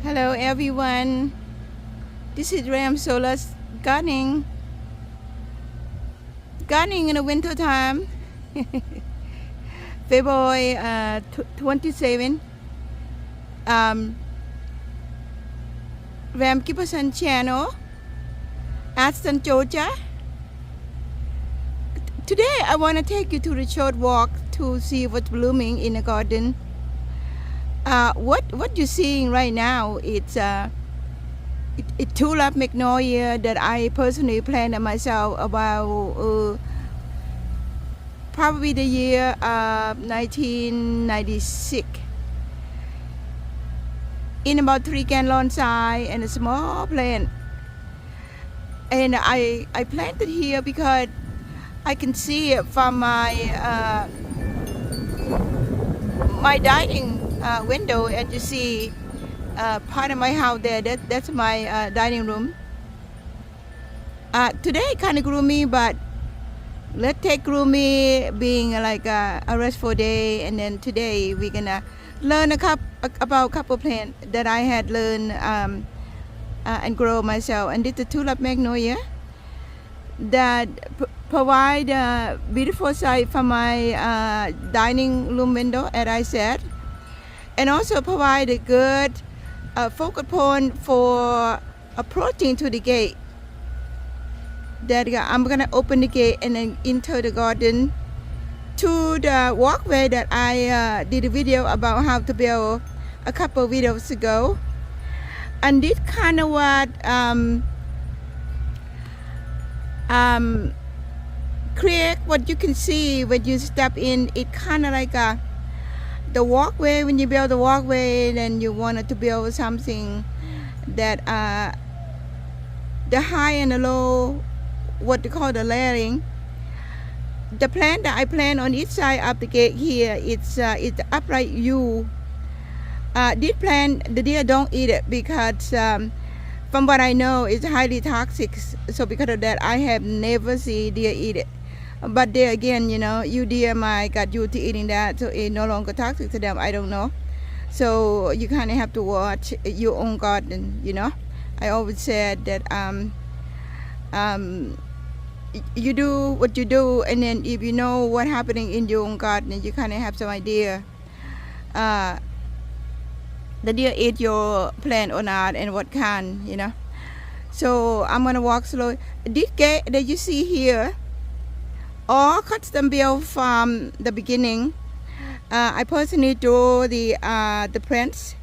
Hello everyone, this is Sorat gardening in the winter time. February 27. Giberson Channel, Aston, Georgia. Today I want to take you to the short walk to see what's blooming in the garden. What you're seeing right now, it's tulip magnolia that I personally planted myself about probably the year 1996, in about 3 gallon size and a small plant. And I planted here because I can see it from my dining window, and you see part of my house there. That's my dining room. Today kind of gloomy, but let's take gloomy being like a restful day, and then today we're gonna learn about a couple plants that I had learned and grow myself. And this is the tulip magnolia that provide a beautiful sight from my dining room window, as I said, and also provide a good focal point for approaching to the gate. That I'm gonna open the gate and then enter the garden to the walkway that I did a video about how to build a couple of videos ago. And this kind of what create what you can see when you step in. It kind of like the walkway. When you build the walkway, then you wanted to build something that the high and the low, what they call the layering. The plant that I plant on each side of the gate here, it's the upright yew. This plant, the deer don't eat it because from what I know, it's highly toxic. So because of that, I have never seen deer eat it. But there again, you know, you deer might got used to eating that, so it's no longer toxic to them. I don't know. So you kind of have to watch your own garden, you know. I always said that you do what you do, and then if you know what's happening in your own garden, you kind of have some idea the deer eat your plant or not, and what kind, you know. So I'm gonna walk slowly. This gate that you see here, all custom built from the beginning. I personally drew the prints,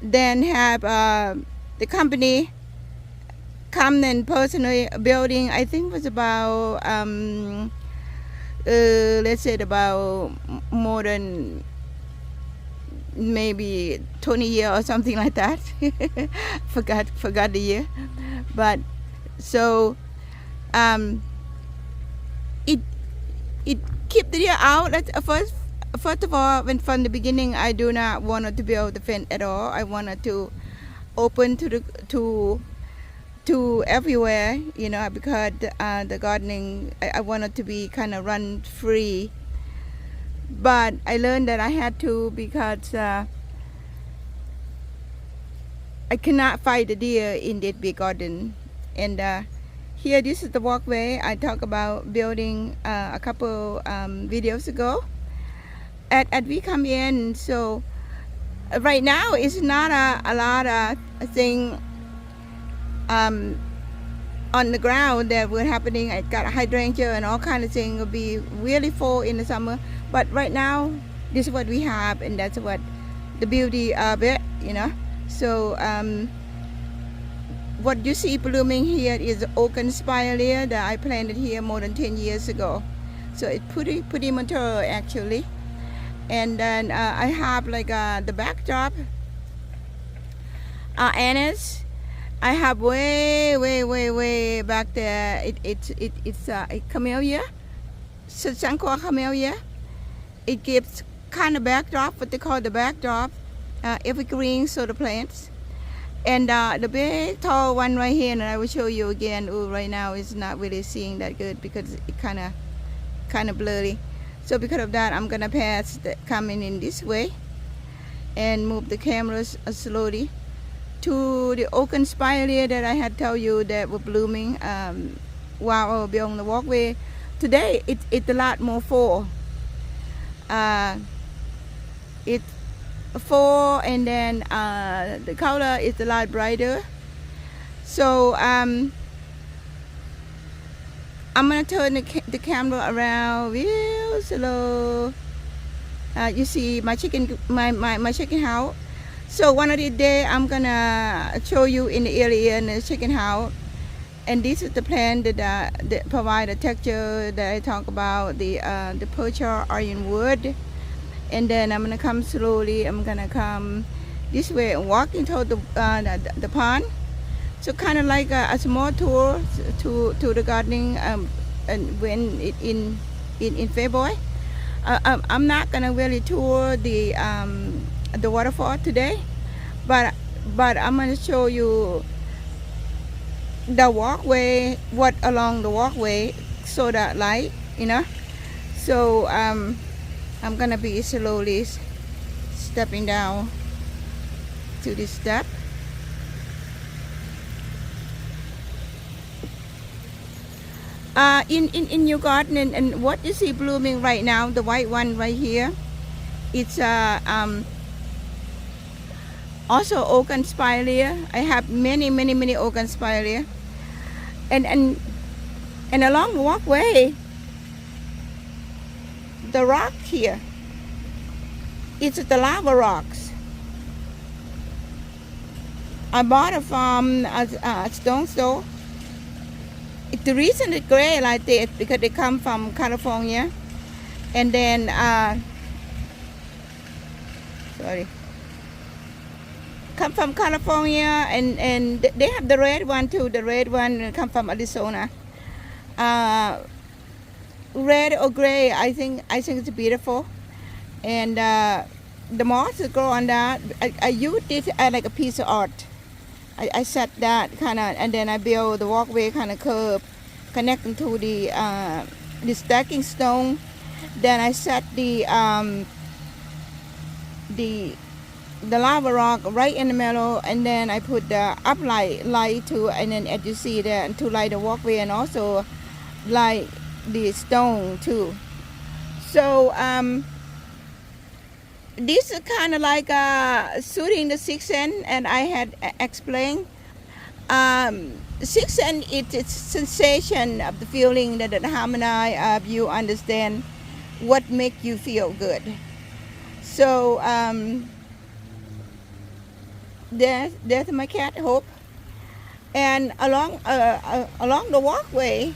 then have the company come and personally building. I think it was about let's say about more than maybe 20 years or something like that. forgot the year. But so it keep the deer out. First of all, when from the beginning, I do not want to build the fence at all. I wanted to open to everywhere, you know, because the gardening, I wanted to be kind of run free. But I learned that I had to, because I cannot fight the deer in that big garden. And here, this is the walkway I talked about building a couple videos ago. As we come in, so right now it's not a lot of thing on the ground that were happening. I got a hydrangea and all kind of things will be really full in the summer. But right now, this is what we have, and that's what the beauty of it, you know. So what you see blooming here is oaken spiralia that I planted here more than 10 years ago. So it's pretty mature actually. And then I have like the backdrop anise. I have way back there. It's a camellia, Sanqua camellia. It gives kind of backdrop, what they call the backdrop, evergreen sort of plants. And the big tall one right here, and I will show you again. Ooh, right now it's not really seeing that good because it kind of blurry. So because of that, I'm gonna pass coming in this way and move the cameras slowly to the oaken spirea that I had told you that were blooming while I was on the walkway. Today it's a lot more full. It's full, and then the color is a lot brighter. So I'm gonna turn the camera around real slow. You see my chicken, my chicken house. So one of the day I'm gonna show you in the area in the chicken house, and this is the plant that provide the texture that I talk about, the percha ironwood. And then I'm gonna come slowly. I'm gonna come this way and walking toward the pond. So kind of like a small tour to the gardening, and when it in February. I'm not gonna really tour the waterfall today, but I'm gonna show you the walkway, what along the walkway, so that light, So I'm gonna be slowly stepping down to this step. In your garden, and what you see blooming right now, the white one right here, it's also oaken spirea. I have many oaken spirea, and along the walkway, the rock here, it's the lava rocks. I bought it from a stone store. The reason it's gray like this because they come from California, and then come from California, and they have the red one too. The red one come from Arizona. Red or gray, I think it's beautiful, and the moss grow on that. I use this as like a piece of art. I set that kind of, and then I build the walkway kind of curve connecting to the stacking stone. Then I set the lava rock right in the middle, and then I put the light too, and then as you see there, to light the walkway, and also light the stone too. So this is kind of like suiting the sixth sense, and I had explained. Sixth sense, it's sensation of the feeling that harmonize you understand what make you feel good. So there's my cat Hope, and along the walkway,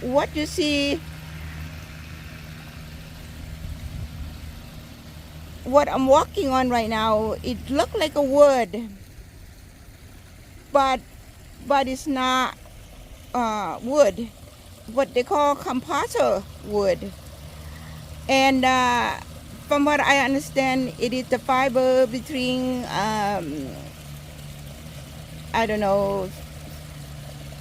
what you see, what I'm walking on right now, it looks like a wood, but it's not wood, what they call composer wood. And from what I understand, it is the fiber between I don't know,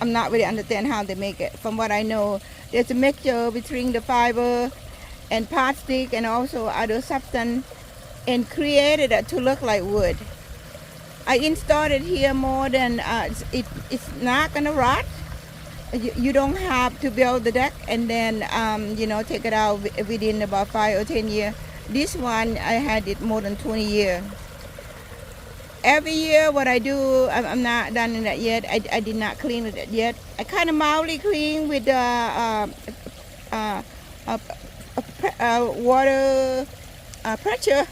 I'm not really understand how they make it. From what I know, there's a mixture between the fiber and plastic and also other substance, and created it to look like wood. I installed it here more than it's not gonna rot. You don't have to build the deck and then take it out within about 5 or 10 years. This one I had it more than 20 years. Every year what I do, I'm not done in that yet. I did not clean it yet. I kind of mildly clean with water pressure.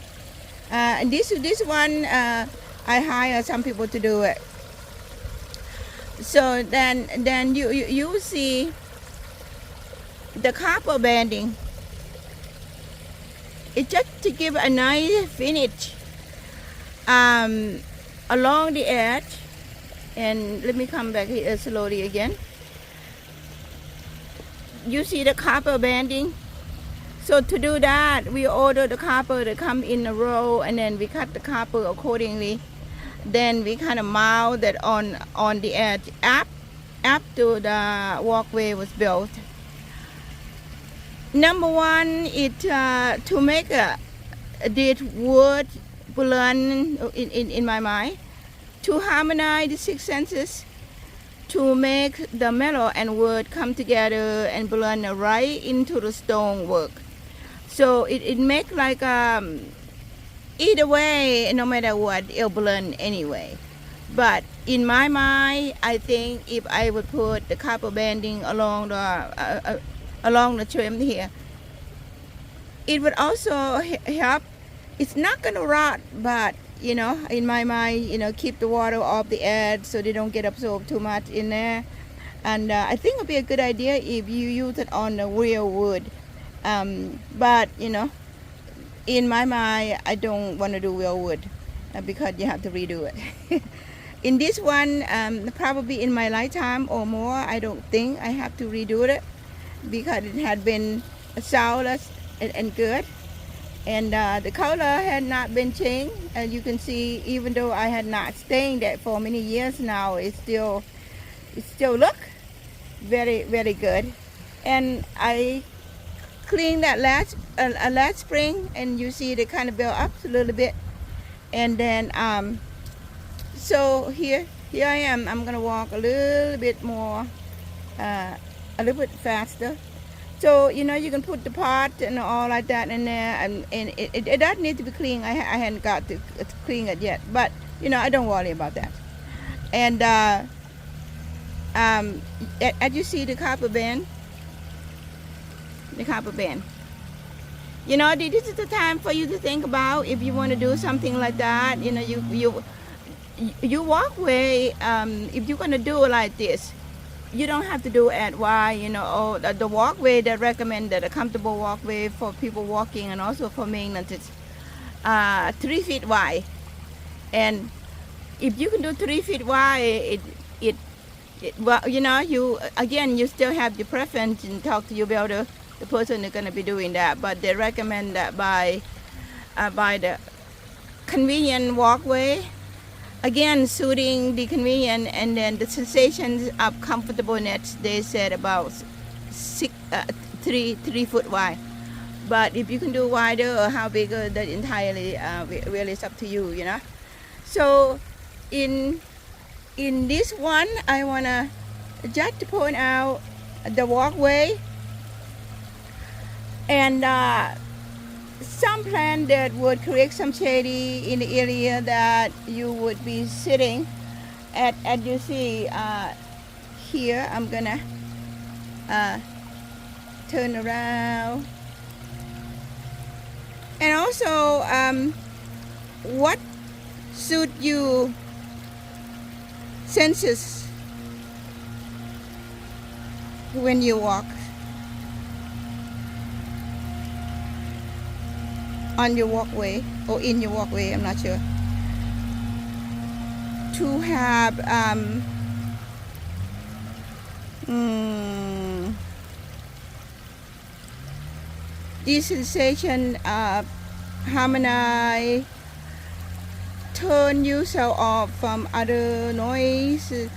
And this one I hire some people to do it. So then you see the copper banding. It's just to give a nice finish along the edge. And let me come back here slowly again. You see the copper banding? So to do that, we order the copper to come in a row, and then we cut the copper accordingly. Then we kind of mount that on the edge after the walkway was built. Number one is to make this wood blend in my mind. to harmonize the six senses, to make the mellow and wood come together and blend right into the stone work. So it make like either way, no matter what, it'll blend anyway. But in my mind, I think if I would put the copper banding along the trim here, it would also help. It's not gonna rot, but you know, in my mind, you know, keep the water off the edge so they don't get absorbed too much in there. And I think it would be a good idea if you use it on the real wood. But you know, in my mind, I don't want to do real wood because you have to redo it. In this one, probably in my lifetime or more, I don't think I have to redo it because it had been solid and good. And the color had not been changed. As you can see, even though I had not stained it for many years now, it still look very, very good. And I cleaned that last spring, and you see they kind of built up a little bit. And then so here I am. I'm gonna walk a little bit more, a little bit faster. So you know, you can put the pot and all like that in there, and it does need to be clean. I hadn't got to clean it yet, but you know, I don't worry about that. And as you see the copper band, you know, this is the time for you to think about if you want to do something like that. You know, you walkway, if you're gonna do it like this, you don't have to do it wide, you know, or the walkway that recommended, a comfortable walkway for people walking and also for maintenance, it's 3 feet wide. And if you can do 3 feet wide, it well, you know, you still have the preference and talk to your builder, the person that's going to be doing that, but they recommend that by the convenient walkway. Again, suiting the convenience, and then the sensations of comfortableness, they said about 3 foot wide. But if you can do wider or how bigger, that entirely really is up to you, you know. So in this one, I wanna just point out the walkway and some plant that would create some shady in the area that you would be sitting at. As you see here, I'm gonna turn around. And also what suit you senses when you walk on your walkway or in your walkway, I'm not sure, to have this sensation of harmonize, turn yourself off from other noise,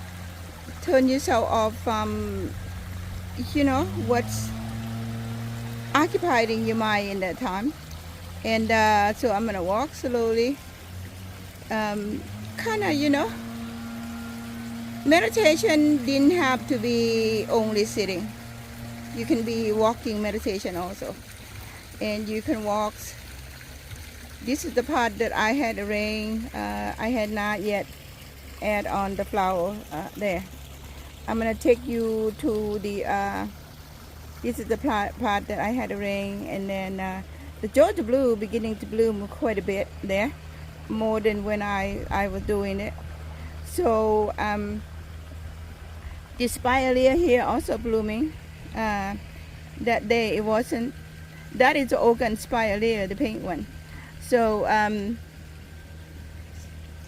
turn yourself off from, you know, what's occupying your mind in that time. And so I'm gonna walk slowly, kind of, you know, meditation didn't have to be only sitting. You can be walking meditation also, and you can walk. This is the part that I had arranged. I had not yet add on the flower there. I'm gonna take you to the this is the part that I had arranged, and then the Georgia blue beginning to bloom quite a bit there, more than when I was doing it. So the spiralia here also blooming. That day it wasn't. That is the organ spiralia, the pink one. So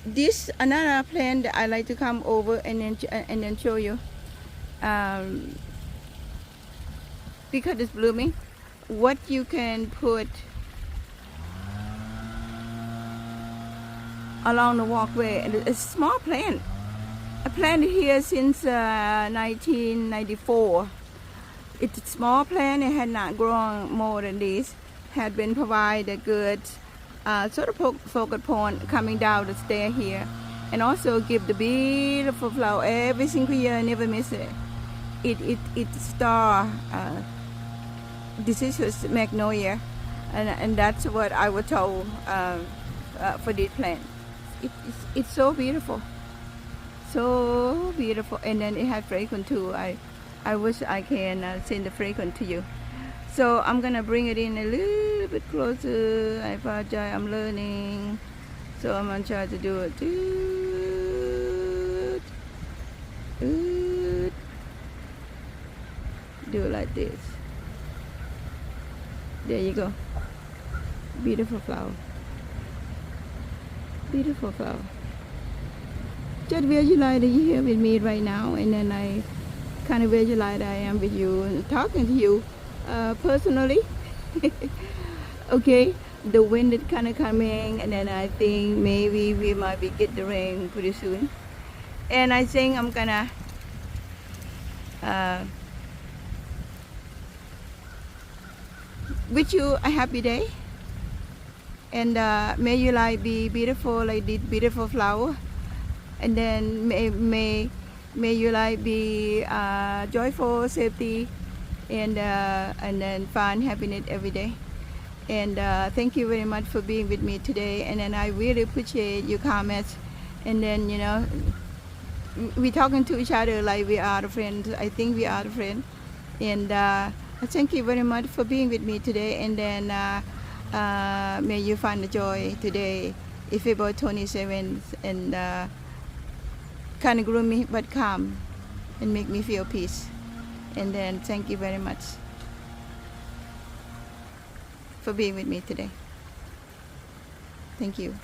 this another plant that I like to come over and then show you, because it's blooming, what you can put along the walkway. And it's a small plant. I planted here since 1994. It's a small plant. It had not grown more than this. Had been provided good sort of focal point coming down the stair here, and also give the beautiful flower every single year. I never miss it. It star deciduous magnolia, and that's what I was told for this plant. It's so beautiful, so beautiful, and then it has fragrance too. I wish I can send the fragrance to you. So I'm gonna bring it in a little bit closer. I apologize, I'm learning. So I'm gonna try to do it. Do it like this. There you go. Beautiful flower. Beautiful flower. Just visualize that you're here with me right now, and then I kind of visualize I am with you and talking to you personally. Okay, the wind is kind of coming, and then I think maybe we might be get the rain pretty soon. And I think I'm gonna wish you a happy day, and may your life be beautiful like this beautiful flower, and then may your life be joyful, safety, and then fun, happiness every day. And thank you very much for being with me today, and then I really appreciate your comments. And then we talking to each other like we are friends. I think we are friends, and thank you very much for being with me today. And then may you find the joy today, if February 27th, and kind of gloomy but calm, and make me feel peace. And then thank you very much for being with me today. Thank you.